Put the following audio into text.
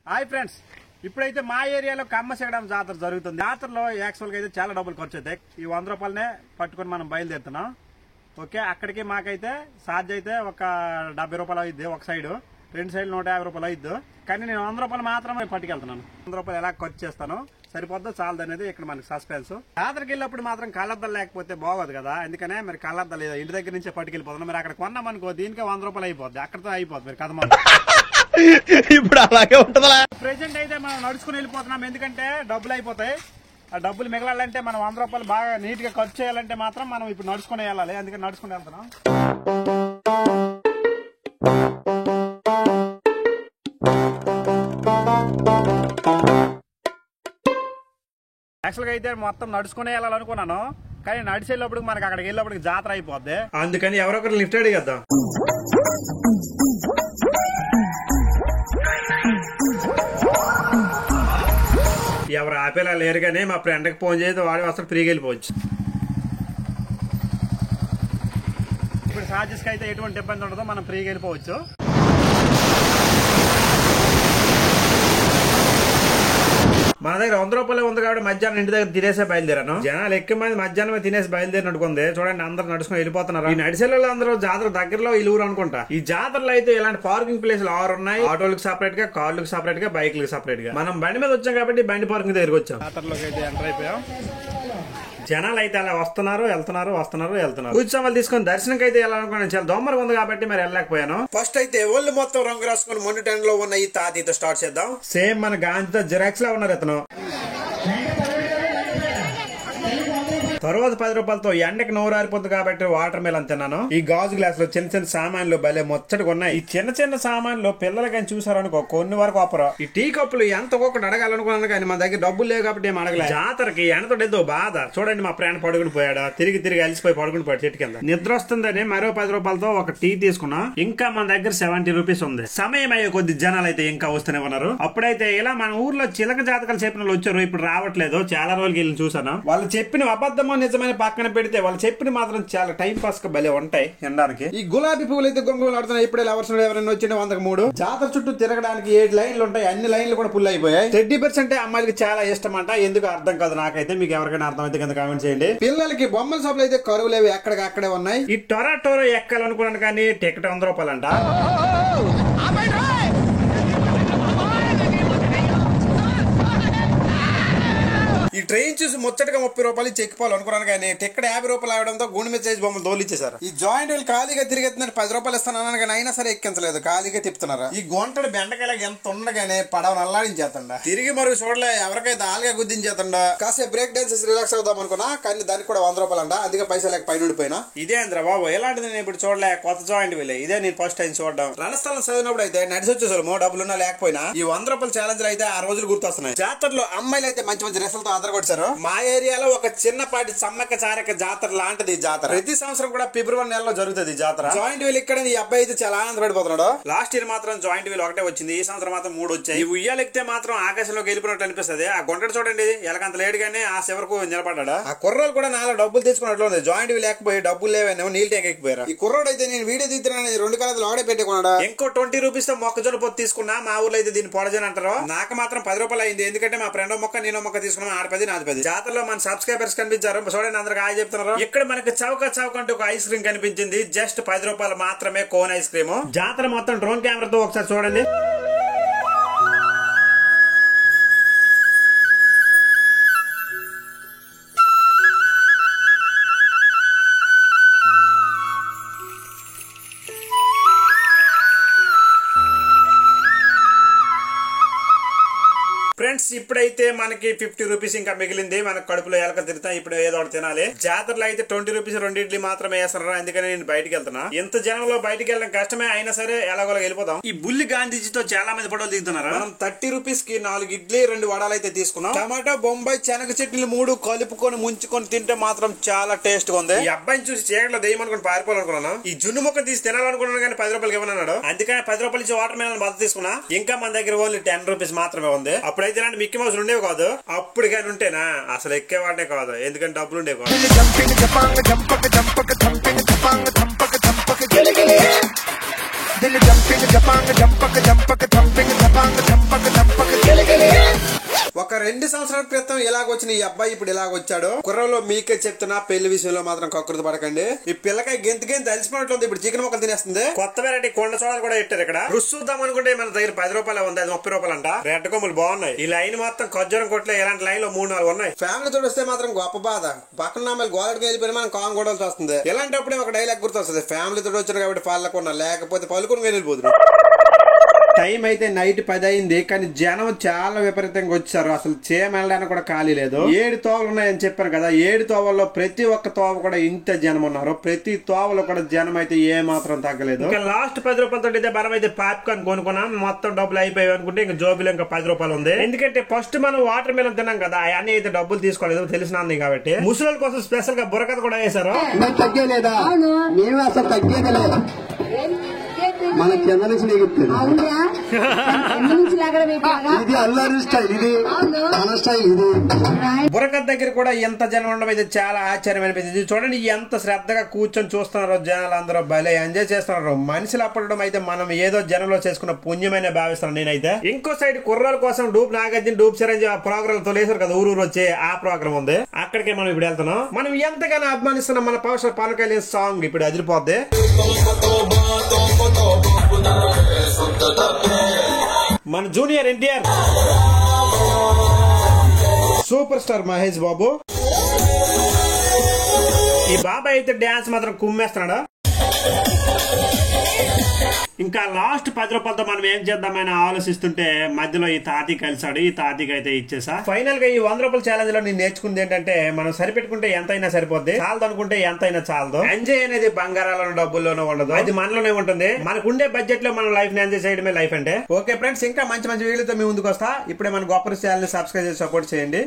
Hi friends, ఇప్పుడైతే మా ఏరియాలో కమ్మశగడం జాతర జరుగుతుంది. జాతరలో యాక్చువల్ గా అయితే చాలా డబ్బులు ఖర్చు అవుతాయి. ఈ 100 రూపాయలనే పట్టుకుని మనం బయలుదేరుతున్నాం. ఓకే, అక్కడికి మాకైతే ఛార్జ్ అయితే ఒక 70 రూపాయలు అయింది ఒక సైడ్, రెండు సైడ్లు 150 రూపాయలు అయింది. కానీ నేను 100 రూపాయలు మాత్రమే పట్టుకెళ్తున్నాను. 100 రూపాయలు ఎలా ఖర్చు చేస్తాను, సరిపోద్దో చాలదు అనేది ఇక్కడ మనకి సస్పెన్స్. జాతరకి వెళ్ళినప్పుడు మాత్రం కళ్ళద్దాలు లేకపోతే బాగోదు కదా, అందుకనే మరి కళ్ళద్దాలు లేదా ఇంటి దగ్గర నుంచే పట్టుకెళ్ళిపోతున్నాం. మరి అక్కడ కొన్నామనుకో దీనికే 100 రూపాయలు అయిపోద్ది, అక్కడితో అయిపోద్ది మరి కథ. ఇప్పుడు అలాగే ఉంటుందా? ప్రెసెంట్ అయితే మనం నడుచుకుని వెళ్ళిపోతున్నాం, ఎందుకంటే డబ్బులు అయిపోతాయి. ఆ డబ్బులు మిగలాలంటే మనం 100 రూపాయలు బాగా నీట్ గా ఖర్చు చేయాలంటే మాత్రం మనం ఇప్పుడు నడుచుకుని వెళ్ళాలి. అందుకని నడుచుకుని వెళ్తున్నాం. యాక్చువల్ గా అయితే మొత్తం నడుచుకునే వెళ్ళాలనుకున్నాను, కానీ నడిచేటప్పుడు మనకి అక్కడికి వెళ్ళేప్పటికి జాతర అయిపోద్ది. అందుకని ఎవరొకరు లిఫ్ట్ అడిగేద్దాం. ఎవరు ఆపేలా లేరు, కానీ మా ఫ్రెండ్కి ఫోన్ చేసి వాడి అసలు ఫ్రీగా వెళ్ళిపోవచ్చు. ఇప్పుడు ఛార్జెస్కి అయితే ఎటువంటి ఇబ్బంది ఉండదో, మనం ఫ్రీగా వెళ్ళిపోవచ్చు. మన దగ్గర 100 రూపాయలు ఉంది కాబట్టి మధ్యాహ్నం ఇంటి దగ్గర తినేసే బయలుదేరాను. జనాలు ఎక్కువ మంది మధ్యాహ్నం తినేసి బయలుదేరినట్టుకుంది. చూడండి, అందరు నడుచుకుని వెళ్ళిపోతున్నారు. ఈ నడిచేళ్ళు అందరూ జాతర దగ్గరలో ఈ ఊరు అనుకుంటా. ఈ జాతరలో అయితే ఇలాంటి పార్కింగ్ ప్లేసులు 6 ఉన్నాయి. ఆటోలకు సపరేట్ గా, కార్లకు సపరేట్ గా, బైక్లకు సపరేట్ గా. మనం బండి మీద వచ్చాం కాబట్టి బండి పార్కింగ్ దగ్గరకు వచ్చాం. జాతరలోకి అయితే ఎంటర్ అయిపోయాం. జనాలు అయితే అలా వస్తున్నారు, వెళ్తున్నారు, వస్తున్నారు, వెళ్తున్నారు. ఉత్సవాలు తీసుకుని దర్శనంకి అయితే వెళ్ళాలనుకున్నాను. చాలా దొమ్మరగా ఉంది కాబట్టి మరి వెళ్ళలేకపోయాను. ఫస్ట్ అయితే ఒళ్ళు మొత్తం రంగు రాసుకుని మొండి టెంట్ లో ఉన్న ఈ తాతీతో స్టార్ట్ చేద్దాం. సేమ్ మన గాంధీతో జిరాక్స్ లా ఉన్నారు ఇతను. తర్వాత 10 రూపాయలతో ఎండకి నోరారిపోతుంది కాబట్టి వాటర్ మిలన్ తిన్నాను. ఈ గాజు గ్లాస్ లో చిన్న చిన్న సామాన్లు భలే ముచ్చటగా ఉన్నాయి. ఈ చిన్న చిన్న సామాన్లు పిల్లలు కానీ చూసారనుకో కొన్ని వరకు ఆపరా. ఈ టీ కప్పులు ఎంత ఒక్కొక్కటి అడగాలనుకున్నాను, కానీ మన దగ్గర డబ్బులు లేవు కాబట్టి ఏం అడగలేదు. జాతరకి ఎండతో బాధ. చూడండి, మా ఫ్రెండ్ పడుకుని పోయాడు. తిరిగి అలిసిపోయి పడుకుని పోయాడు చెట్టు కింద. నిద్ర వస్తుందని మరో 10 రూపాయలతో ఒక టీ తీసుకున్నా. ఇంకా మన దగ్గర 70 రూపీస్ ఉంది. సమయం అయ్యే కొద్ది జనాలు అయితే ఇంకా వస్తూనే ఉన్నారు. అప్పుడైతే ఇలా మన ఊర్లో చిలక జాతకాలు చెప్పిన వాళ్ళు వచ్చారు, ఇప్పుడు రావట్లేదు. చాలా రోజులకి వెళ్ళి చూసాను. వాళ్ళు చెప్పిన అబద్ధం నిజమైన పక్కన పెడితే వాళ్ళు చెప్పిన మాత్రం చాలా టైం పాస్ గా భలే ఉంటాయి తినడానికి. ఈ గులాబీ పువ్వులు అయితే గొంగులు ఆడుతున్నాయి. ఇప్పుడే లవర్స్ ఎవరైనా వచ్చిన 103 జాతర చుట్టూ తిరగడానికి 7 లైన్లు ఉంటాయి. అన్ని లైన్లు కూడా ఫుల్ అయిపోయాయి. 30% అమ్మాయిలకి చాలా ఇష్టం అంట. ఎందుకు అర్థం కాదు నాకైతే. మీకు ఎవరికైనా అర్థం అయితే కింద కామెంట్ చేయండి. పిల్లలకి బొమ్మల షాపులు అయితే కరువులేవి అక్కడే ఉన్నాయి. ఈ టొరాటోరో ఎక్కాలనుకున్నాను, కానీ టికెట్ 100 రూపాయలంట. ఈ ట్రైన్ చూసి ముచ్చటగా 30 రూపాయలు చెక్కిపోవాలనుకున్నాను, కానీ టికెట్ 50 రూపాయలు అవడంతో గుండె మీద సైజ్ బొమ్మలు తోలిచ్చేసారు. ఈ జాయింట్ వీళ్ళు ఖాళీగా తిరిగెత్తున్నారు. 10 రూపాయలు ఇస్తాను కానీ అయినా సరే ఎక్కించలేదు, ఖాళీగా తిప్పుతున్నారు. ఈ గొంటడు బెండకాయలకి ఎంత ఉండగానే పడవను అల్లాడించేస్తుండ. తిరిగి మరొక చూడలే ఎవరికైతే ఆలుగా గుద్దించేస్తుండ. కాసేపు బ్రేక్ డాన్స్ రిలాక్స్ అవుదాం అనుకున్నా, కానీ దానికి కూడా 100 రూపాయలు అంట. అందుకే పైసలు లేక పైన ఉండిపోయినా. ఇదే అంద్ర బాబు, ఎలాంటిది నేను ఇప్పుడు చూడలే. కొత్త జాయింట్ వీలే ఇదే, నేను ఫస్ట్ టైం చూడడం. రణస్థలం చదివినప్పుడు అయితే నడిచి వచ్చేసాము, డబ్బులున్నా లేకపోయినా. ఈ 100 రూపాయల ఛాలెంజ్ అయితే ఆ రోజులు గుర్తొస్తున్నాయి. జాతరలో అమ్మాయిలు అయితే మంచి మంచి డ్రెస్సులతో అదరగొట్టారు. మా ఏరియాలో ఒక చిన్నపాటి సమ్మక్క చారక జాతర లాంటిది జాతర. ప్రతి సంవత్సరం కూడా ఫిబ్రవరి నెలలో జరుగుతుంది జాతర. జాయింట్ వీల్ ఇక్కడ ఈ అబ్బాయి అయితే చాలా ఆనందపడిపోతున్నాడు. లాస్ట్ ఇయర్ మాత్రం జాయింట్ వీల్ ఒకటే వచ్చింది, ఈ సంవత్సరం మాత్రం 3 వచ్చాయి. ఈ ఉయ్యాలెక్కితే మాత్రం ఆకాశంలోకి వెళ్ళిపోయినట్టు అనిపిస్తుంది. ఆ గొంటడు చూడండి ఎలాగంత లేడుగానే ఆ చివరకు నిలబడ్డా. ఆ కుర్రోలు కూడా నాలో డబ్బులు తీసుకున్నట్లు ఉంది. జాయింట్ వీల్ లేకపోయి డబ్బులు లేవని నీళ్ళు ట్యాంక్ ఎక్కిపోయారు. ఈ కుర్రోడు అయితే నేను వీడియో తీస్తున్నాను 2 కాలాలు ఆడే పెట్టుకున్నాడు. ఇంకో 20 రూపీస్ తో మొక్కజొన్న పొత్తు తీసుకున్నా. మా ఊర్లో అయితే దీన్ని పొడజని అంటారు. నాకు మాత్రం 10 రూపాయలు అయింది, ఎందుకంటే మా ఫ్రెండ్ మొక్క నేను మొక్క తీసుకున్నాను. 6 నాది 10. జాతరలో మన సబ్స్క్రైబర్స్ కనిపించారు. చూడండి, అందరికి హాయ్ చెప్తున్నారు. ఇక్కడ మనకి చౌక అంటే ఒక ఐస్ క్రీమ్ కనిపించింది. జస్ట్ 10 రూపాయలు మాత్రమే కోన్ ఐస్ క్రీమ్. జాతర మొత్తం డ్రోన్ కెమెరాతో ఒకసారి చూడండి. ఫ్రెండ్స్, ఇప్పుడైతే మనకి 50 రూపీస్ ఇంకా మిగిలింది. మనకు కడుపులో ఎలక తిరుగుతాం. ఇప్పుడు ఏదో ఒకటి తినాలి. జాతరలో అయితే 20 రూపీస్ 2 ఇడ్లీ మాత్రమే వేస్తున్నారు. అందుకని నేను బయటికి వెళ్తున్నా. ఇంత జనంలో బయటికి వెళ్ళడం కష్టమే, అయినా సరే ఎలాగోలా వెళ్ళిపోతాం. ఈ బుల్లి గాంధీజీతో చాలా మంది ఫోటోలు దిగుతున్నారు. మనం 30 రూపీస్ కి 4 ఇడ్లీ 2 వడాలు అయితే తీసుకున్నాం. టమాటో బొంబాయి శనగ చట్నీలు 3 కలుపుకొని ముంచుకొని తింటే మాత్రం చాలా టేస్ట్ గా ఉంది. ఈ అబ్బాయిని చూసి చీకట్లో దెయ్యమనుకుని పారిపోవాలనుకున్నాను. ఈ జున్ను మొక్క తీసి తినాలనుకున్నాను, కానీ 10 రూపాయలకి ఇవ్వనన్నాడు. అందుకని 10 రూపాయలు ఇచ్చి వాటర్ మిలన్ బద్ద తీసుకున్నా. ఇంకా మన దగ్గర ఓన్లీ 10 రూపీస్ మాత్రమే ఉంది. అప్పుడైతే ఇలాంటి మిక్కీ మౌస్ ఉండేవి కాదు. అప్పుడు కానీ ఉంటేనా అసలు ఎక్కేవాడే కాదు, ఎందుకంటే డబ్బులు ఉండేవి కాదు. దిల్ జంపింగ్ జపాంగ్ జంపక జంపక థంపింగ్ జపాంగ్ జంపక జంపక ఒక 2 సంవత్సరాల క్రితం ఇలాగొచ్చిన ఈ అబ్బాయి ఇప్పుడు ఇలాగొచ్చాడు. కుర్రలో మీకే చెప్తున్నా, పెళ్లి విషయంలో మాత్రం కకృతి పడకండి. ఈ పిల్లకాయ గెంతి అలిసిపోయినట్లుంది. ఇప్పుడు చికెన్ ముక్కలు తినేస్తుంది. కొత్త వెరైటీ కొండ సోడాలు కూడా పెట్టారు ఇక్కడ. రుచి చూద్దాం అనుకుంటే మన దగ్గర 10 రూపాయలు ఉంది, అది 30 రూపాయలు అంట. రెడ్ కొమ్ములు బాగున్నాయి. ఈ లైన్ మొత్తం ఖర్జూరం కొట్లే ఇలాంటి లైన్ లో 3-4 ఉన్నాయి. ఫ్యామిలీ తోడు వస్తే మాత్రం గొప్ప బాధ. పక్కన అమ్మాయిలు గోడకి వెళ్ళిపోయినా మనం కాంగ్ కూడా వస్తుంది. ఇలాంటప్పుడే ఒక డైలాగ్ గుర్తొస్తుంది, ఫ్యామిలీ తోడు వచ్చారు కాబట్టి పాలకున్నా, లేకపోతే పలుకుని వెళ్ళిపోతుంది. టైం అయితే నైట్ 10 అయింది, కానీ జనం చాలా విపరీతంగా వచ్చారు. అసలు చేయమేళడానికి కూడా ఖాళీ లేదు. 7 తోవలు ఉన్నాయని చెప్పాను కదా. 7 తోవల్లో ప్రతి ఒక్క తోవ కూడా ఇంత జనం ఉన్నారు. ప్రతి తోవలో కూడా జనం అయితే ఏ మాత్రం తగ్గలేదు. లాస్ట్ 10 రూపాయలతో మనం అయితే పాప్కార్న్ కొనుక్కున్నాం. మొత్తం డబ్బులు అయిపోయాయి అనుకుంటే ఇంకా జోబులో ఇంకా 10 రూపాయలు ఉంది. ఎందుకంటే ఫస్ట్ మనం వాటర్ మిలన్ తిన్నాం కదా, అన్ని అయితే డబ్బులు తీసుకోలేదు, తెలిసినంది కాబట్టి. ముసలి కోసం స్పెషల్ గా బుర్రకథ కూడా వేశారు. తగ్గలేదా? మేము అసలు తగ్గలేదు. మన కింద నుంచి ఇది అల్లరి స్టైల్, ఇది మన స్టైల్. ఇది బుర్రకథ దగ్గర కూడా ఎంత జనం ఉండడం అయితే చాలా ఆశ్చర్యం అనిపించింది. చూడండి ఎంత శ్రద్ధగా కూర్చొని చూస్తున్నారు జనాలు, అందరూ భలే ఎంజాయ్ చేస్తున్నారు. మనుషులు అప్పడం అయితే మనం ఏదో జనంలో చేసుకున్న పుణ్యమైన భావిస్తున్నాను నేనైతే. ఇంకో సైడ్ కుర్రాల కోసం డూప్ నాగార్జున, డూప్ చిరంజీవి ఆ ప్రోగ్రామ్ తోలేసారు కదా, ఊరు వచ్చే ఆ ప్రోగ్రామ్ ఉంది. అక్కడికే మనం ఇప్పుడు వెళ్తున్నాం. మనం ఎంతగానో అభిమానిస్తున్నాం మన power star Pawan Kalyan song ఇప్పుడు అదిరిపోద్ది. మన junior NTR, super star Mahesh Babu, ఈ బాబాయ్ అయితే డాన్స్ మాత్రం కుమ్మేస్తున్నాడు. ఇంకా లాస్ట్ 10 రూపాయలతో మనం ఏం చేద్దామని ఆలోచిస్తుంటే మధ్యలో ఈ తాతి కలిసాడు. ఈ తాతికి అయితే ఇచ్చేసా. ఫైనల్ గా ఈ 100 రూపాయల ఛాలెంజ్ లో నేను నేర్చుకుంది ఏంటంటే, మనం సరిపెట్టుకుంటే ఎంతైనా సరిపోద్ది, చాలదు అనుకుంటే ఎంతైనా చాలదు. ఎంజాయ్ అనేది బంగారాలను డబ్బుల్లోనూ ఉండదు, అది మనలోనే ఉంటుంది. మనకు ఉండే బడ్జెట్ లో మనం లైఫ్ ని ఎంజాయ్ చేయడమే లైఫ్ అంటే. ఓకే ఫ్రెండ్స్, ఇంకా మంచి వీడియోతో మీ ముందుకు వస్తా. ఇప్పుడే మన గొప్ప ఛానల్ ని సబ్స్క్రైబ్ చేసి సపోర్ట్ చేయండి.